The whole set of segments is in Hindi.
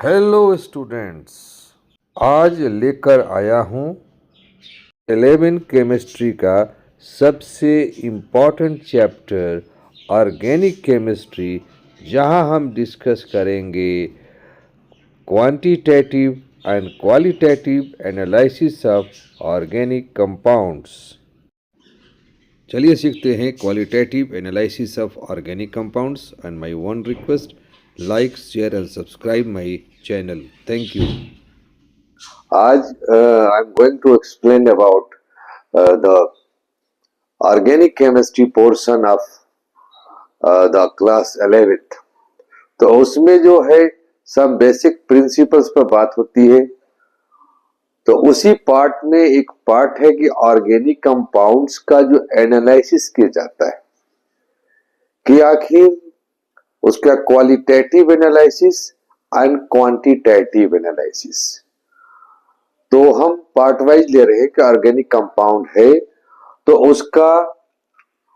हेलो स्टूडेंट्स, आज लेकर आया हूँ 11 केमिस्ट्री का सबसे इम्पॉर्टेंट चैप्टर ऑर्गेनिक केमिस्ट्री, जहाँ हम डिस्कस करेंगे quantitative and qualitative analysis of organic compounds. चलिए सीखते हैं qualitative analysis of organic compounds. And my one request, like share and subscribe my channel. Thank you. आज I am going to explain about the organic chemistry portion of the class 11th। तो उसमें जो है सब बेसिक प्रिंसिपल्स पर बात होती है। तो उसी पार्ट में एक पार्ट है कि ऑर्गेनिक कंपाउंड्स का जो एनालिसिस किया जाता है कि आखिर उसका qualitative analysis and quantitative analysis. तो हम पार्ट वाइज ले रहे हैं कि ऑर्गेनिक कंपाउंड है तो उसका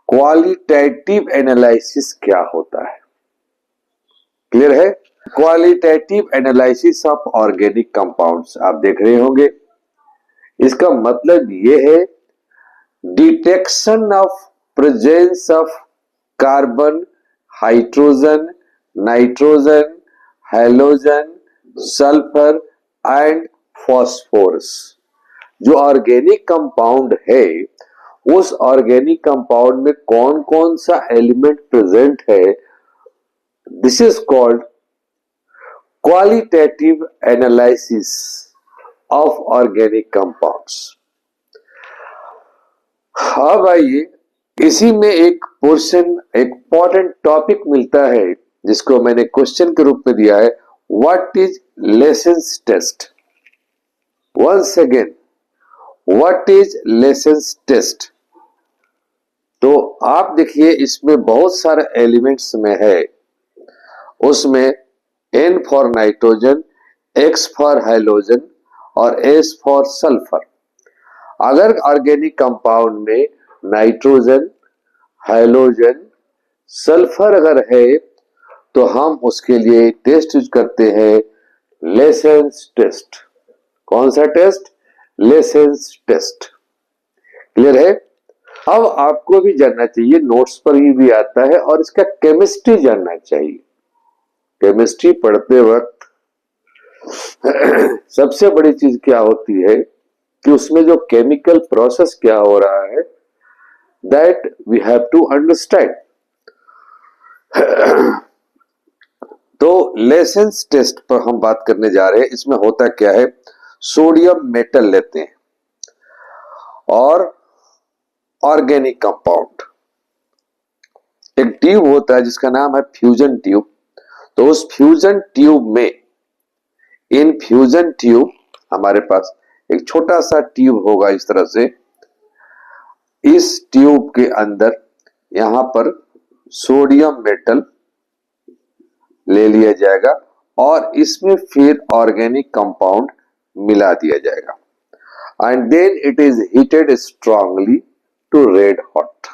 क्वालिटेटिव एनालिसिस क्या होता है। क्लियर है? Qualitative analysis of organic compounds आप देख रहे होंगे। इसका मतलब यह है detection of presence of carbon, hydrogen, nitrogen, halogen, sulphur and phosphorus. जो ऑर्गेनिक कंपाउंड है उस ऑर्गेनिक कंपाउंड में कौन कौन सा एलिमेंट प्रेजेंट है, this is called qualitative analysis of organic compounds. अब आइए, इसी में एक पोर्शन इंपॉर्टेंट टॉपिक मिलता है जिसको मैंने क्वेश्चन के रूप में दिया है, what is Lassaigne's test. Once again, what is Lessons test? तो आप देखिए इसमें बहुत सारे एलिमेंट्स में है। उसमें N for nitrogen, X for hydrogen और S फॉर सल्फर। अगर ऑर्गेनिक कंपाउंड में नाइट्रोजन, हाइड्रोजन, सल्फर अगर है तो हम उसके लिए टेस्ट यूज करते हैं लेसेंस टेस्ट। कौन सा टेस्ट? Licence test. क्लियर है? अब आपको भी जानना चाहिए, नोट्स पर ही भी आता है, और इसका केमिस्ट्री जानना चाहिए। केमिस्ट्री पढ़ते वक्त सबसे बड़ी चीज क्या होती है कि उसमें जो केमिकल प्रोसेस क्या हो रहा है, that we have to understand. तो लेसेंस टेस्ट पर हम बात करने जा रहे हैं। इसमें होता क्या है, सोडियम मेटल लेते हैं और ऑर्गेनिक कंपाउंड, एक ट्यूब होता है जिसका नाम है फ्यूजन ट्यूब। तो उस फ्यूजन ट्यूब में, इन फ्यूजन ट्यूब हमारे पास एक छोटा सा ट्यूब होगा इस तरह से। इस ट्यूब के अंदर यहां पर सोडियम मेटल ले लिया जाएगा और इसमें फिर ऑर्गेनिक कंपाउंड मिला दिया जाएगा and then it is heated strongly to red hot.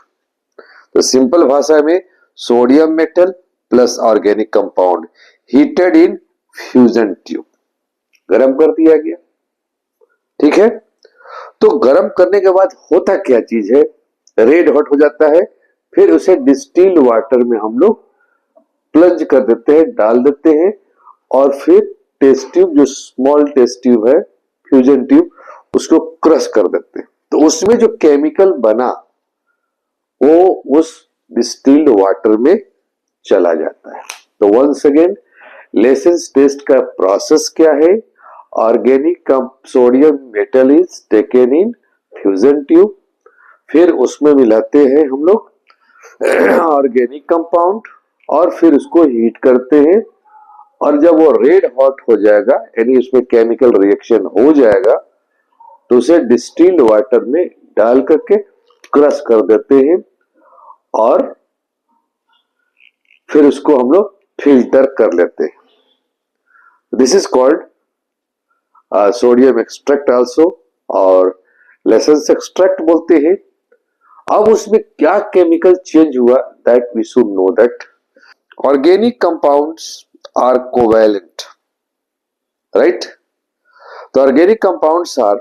तो सिंपल भाषा में sodium metal plus organic compound heated in fusion tube, गर्म कर दिया गया। ठीक है? तो गर्म करने के बाद होता क्या चीज है, रेड हॉट हो जाता है। फिर उसे डिस्टिल्ड वाटर में हम लोग प्लंज कर देते हैं, डाल देते हैं, और फिर टेस्ट ट्यूब, जो स्मॉल टेस्ट ट्यूब है फ्यूजन ट्यूब, उसको क्रश कर देते हैं। तो उसमें जो केमिकल बना वो उस डिस्टिल्ड वाटर में चला जाता है। तो वंस अगेन, लेसेंस टेस्ट का प्रोसेस क्या है, organic sodium metal is taken in fusion tube, फिर उसमें मिलाते हैं हम लोग ऑर्गेनिक कंपाउंड और फिर उसको हीट करते हैं, और जब वो रेड हॉट हो जाएगा, यानी उसमें केमिकल रिएक्शन हो जाएगा, तो उसे डिस्टिल्ड वाटर में डाल करके क्रश कर देते हैं और फिर उसको हम लोग फिल्टर कर लेते हैं। This is called sodium extract also, और लेसेंस एक्सट्रैक्ट बोलते हैं। अब उसमें क्या केमिकल चेंज हुआ, that we should know that. Organic compounds are covalent, right. तो ऑर्गेनिक कंपाउंड्स आर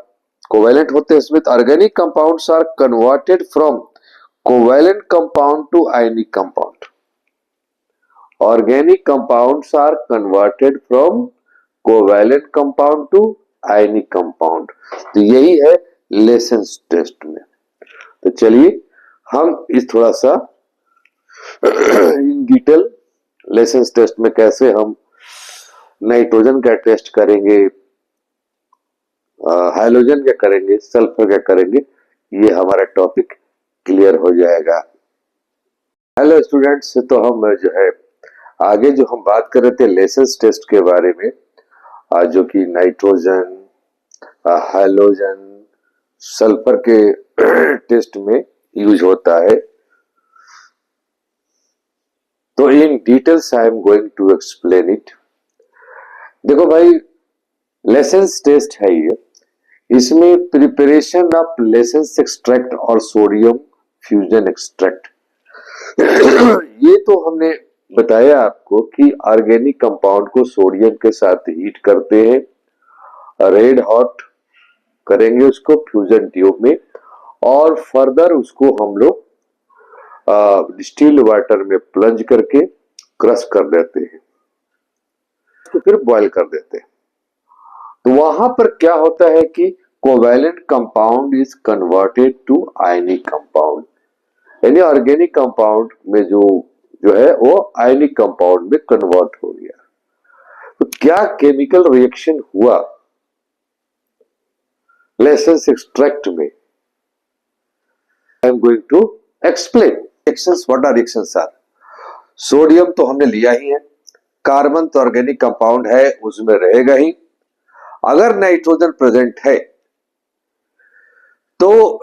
कोवैलेंट होते हैं इसमें। तो organic compounds are converted from covalent compound to ionic compound. Organic compounds are converted from covalent compound to ionic compound. तो यही है लेसेंस टेस्ट में। तो चलिए हम इस थोड़ा सा इन डिटेल लेसेंस टेस्ट में कैसे हम नाइट्रोजन का टेस्ट करेंगे, हाइड्रोजन क्या करेंगे, सल्फर क्या करेंगे, ये हमारा टॉपिक क्लियर हो जाएगा। हेलो स्टूडेंट्स, तो हम जो है आगे जो हम बात कर रहे थे लेसेंस टेस्ट के बारे में, जो कि नाइट्रोजन, हाइड्रोजन, सल्फर के टेस्ट में यूज होता है। तो in details I am going to explain it. देखो भाई, लेसेंस टेस्ट है ये, इसमें प्रिपरेशन ऑफ लेसेंस एक्सट्रैक्ट और सोडियम फ्यूजन एक्सट्रैक्ट ये तो हमने बताया आपको कि ऑर्गेनिक कंपाउंड को सोडियम के साथ हीट करते हैं, रेड हॉट करेंगे उसको फ्यूजन ट्यूब में, और फर्दर उसको हम लोग डिस्टिल्ड वाटर में प्लंज करके क्रश कर देते हैं, तो फिर बॉयल कर देते हैं। तो वहां पर क्या होता है कि covalent compound is converted to ionic compound, यानी ऑर्गेनिक कंपाउंड में जो है वो आयनिक कंपाउंड में कन्वर्ट हो गया। तो क्या केमिकल रिएक्शन हुआ लेसेंस एक्सट्रैक्ट में, I am going to explain. Reactions, what are reactions are? Sodium तो हमने लिया ही है, कार्बन तो ऑर्गेनिक कंपाउंड है उसमें रहेगा ही। अगर नाइट्रोजन प्रेजेंट है तो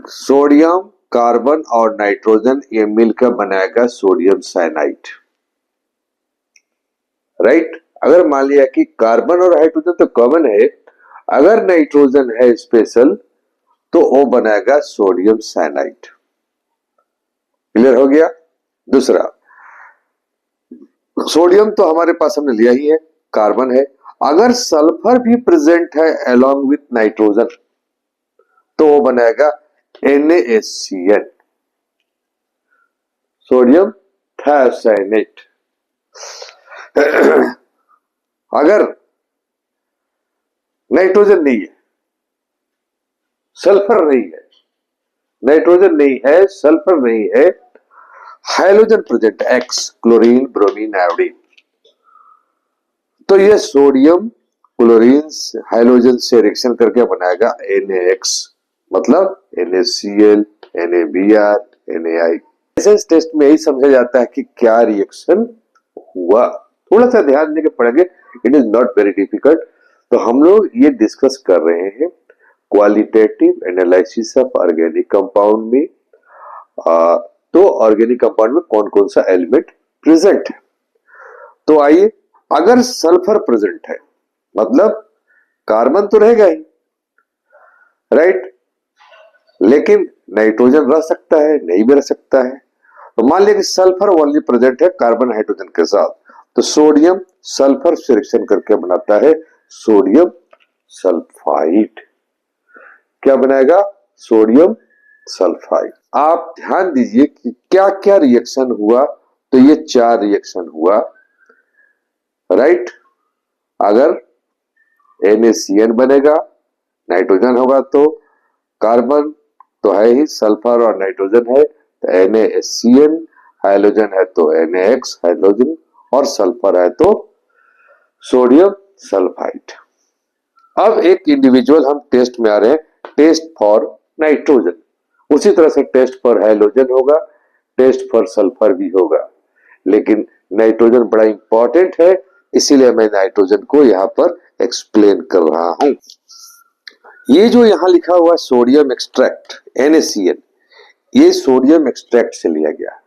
सोडियम, कार्बन और नाइट्रोजन ये मिलकर बनाएगा सोडियम साइनाइड, राइट। अगर मान लिया कि कार्बन और हाइड्रोजन तो कॉमन है, अगर नाइट्रोजन है स्पेशल तो वो बनाएगा सोडियम साइनाइड। क्लियर हो गया? दूसरा, सोडियम तो हमारे पास हमने लिया ही है, कार्बन है, अगर सल्फर भी प्रेजेंट है अलोंग विथ नाइट्रोजन तो वो बनाएगा NaHCl, सोडियम थायोसाइनेट। अगर नाइट्रोजन नहीं है, सल्फर नहीं है, नाइट्रोजन नहीं है, सल्फर नहीं है, hydrogen present X, chlorine, bromine, iodine, तो ये सोडियम क्लोरीन हाइड्रोजन से रिएक्शन करके बनाएगा NaX, मतलब NaCl, NaBr, NaI। Lassaigne's test में यही समझा जाता है कि क्या रिएक्शन हुआ। थोड़ा सा ध्यान देके पढ़ेंगे, it is not very difficult. तो हम लोग ये डिस्कस कर रहे हैं qualitative analysis of organic compound में। तो ऑर्गेनिक कंपाउंड में कौन कौन सा एलिमेंट प्रेजेंट है। तो आइए, अगर सल्फर प्रेजेंट है मतलब कार्बन तो रहेगा ही, राइट, लेकिन नाइट्रोजन रह सकता है, नहीं भी रह सकता है। तो मान लिया कि सल्फर ओनली प्रेजेंट है कार्बन हाइड्रोजन के साथ, तो सोडियम सल्फर से रिएक्शन करके बनाता है सोडियम सल्फाइड। क्या बनाएगा? Sodium sulphide. आप ध्यान दीजिए कि क्या क्या रिएक्शन हुआ। तो ये 4 रिएक्शन हुआ, राइट। अगर NaCN बनेगा, नाइट्रोजन होगा तो कार्बन तो है ही, सल्फर और नाइट्रोजन है तो NaHCN, हाइड्रोजन है तो NaX हाइड्रोजन, और सल्फर है तो सोडियम सल्फाइड। अब एक इंडिविजुअल हम टेस्ट में आ रहे हैं, टेस्ट फॉर नाइट्रोजन। उसी तरह से टेस्ट फॉर हाइड्रोजन होगा, टेस्ट फॉर सल्फर भी होगा, लेकिन नाइट्रोजन बड़ा इंपॉर्टेंट है, इसीलिए मैं नाइट्रोजन को यहां पर एक्सप्लेन कर रहा हूं। ये जो यहां लिखा हुआ सोडियम एक्सट्रैक्ट NaCN, ये सोडियम एक्सट्रैक्ट से लिया गया,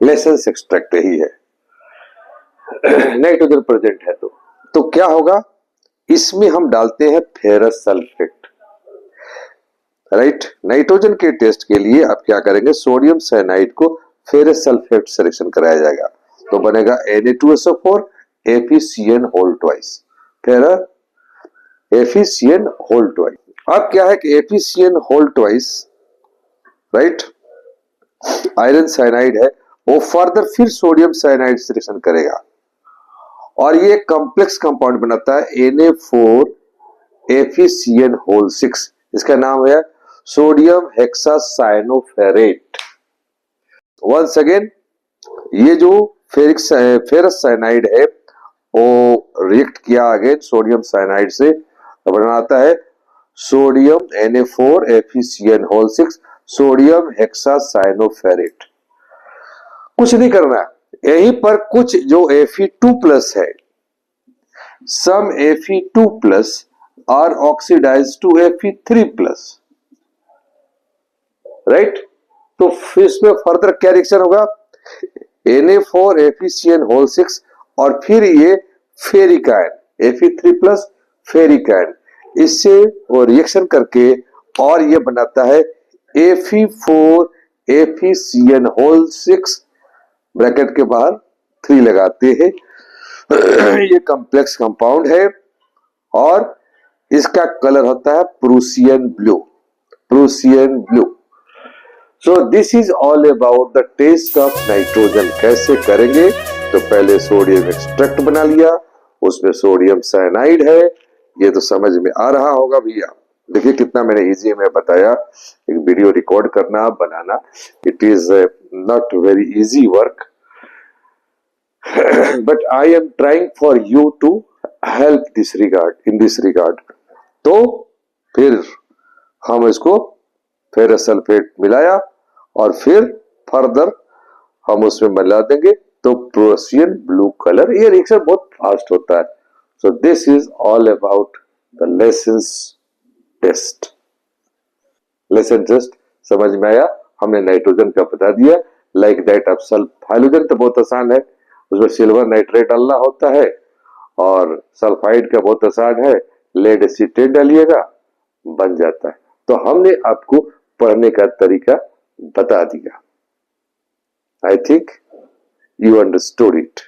लेसेंस एक्सट्रैक्ट ही है। नाइट्रोजन प्रेजेंट है तो क्या होगा, इसमें हम डालते हैं फेरस सल्फेट, राइट। नाइट्रोजन के टेस्ट के लिए आप क्या करेंगे, सोडियम साइनाइड को फेरस सल्फेट से रिएक्शन कराया जाएगा, तो बनेगा Na2SO4 FeCN होल ट्वाइस, फेरा एफिशिएंट होल ट्वाइस। अब क्या है कि efficient whole twice, right, iron cyanide है, वो फर्दर फिर सोडियम साइनाइड से रिएक्शन करेगा और ये कॉम्प्लेक्स कंपाउंड बनाता है Na4 एफिशिएंट होल 6। इसका नाम है सोडियम हेक्सासाइनोफेरेट। वंस अगेन ये जो फेरस साइनाइड है वो रिएक्ट किया अगेन सोडियम साइनाइड से, बनाता है सोडियम Na4 एफिशिएंट होल 6 सोडियम हेक्सासाइनोफेरेट। कुछ नहीं करना है, यहीं पर कुछ जो Fe2+ है, some Fe2+ are oxidise to Fe3+, right. तो फिर इसमें फर्दर क्या रिएक्शन होगा, Na4 एफिशिएंट होल 6 और फिर ये ferric ion Fe3+ ferric ion, इससे वो रिएक्शन करके और ये बनाता है Fe4 एफिशिएंट होल 6, ब्रैकेट के बाहर 3 लगाते हैं। ये कॉम्प्लेक्स कंपाउंड है और इसका कलर होता है Prussian blue, Prussian blue. So this is all about the test of nitrogen. कैसे करेंगे, तो पहले सोडियम एक्सट्रैक्ट बना लिया, उसमें सोडियम साइनाइड है, ये तो समझ में आ रहा होगा भैया। देखिए कितना मैंने इजी में बताया, एक वीडियो रिकॉर्ड करना बनाना, it is not very easy work, but I am trying for you to help this regard, in this regard। तो फिर हम इसको फेरस सल्फेट मिलाया और फिर फर्दर हम उसमें मिला देंगे तो प्रूसियन ब्लू कलर। ये रिएक्शन बहुत फास्ट होता है। So this is all about the Lassaigne's test. Lassaigne test समझ में आया, हमने नाइट्रोजन का बता दिया। लाइक दैट अब सल्फ हाइड्रोजन तो बहुत आसान है, उसमें सिल्वर नाइट्रेट डालना होता है और सल्फाइड का बहुत आसान है, लेड एसीटेट डालिएगा बन जाता है। तो हमने आपको पढ़ने का तरीका बता दिया। I think you understood it.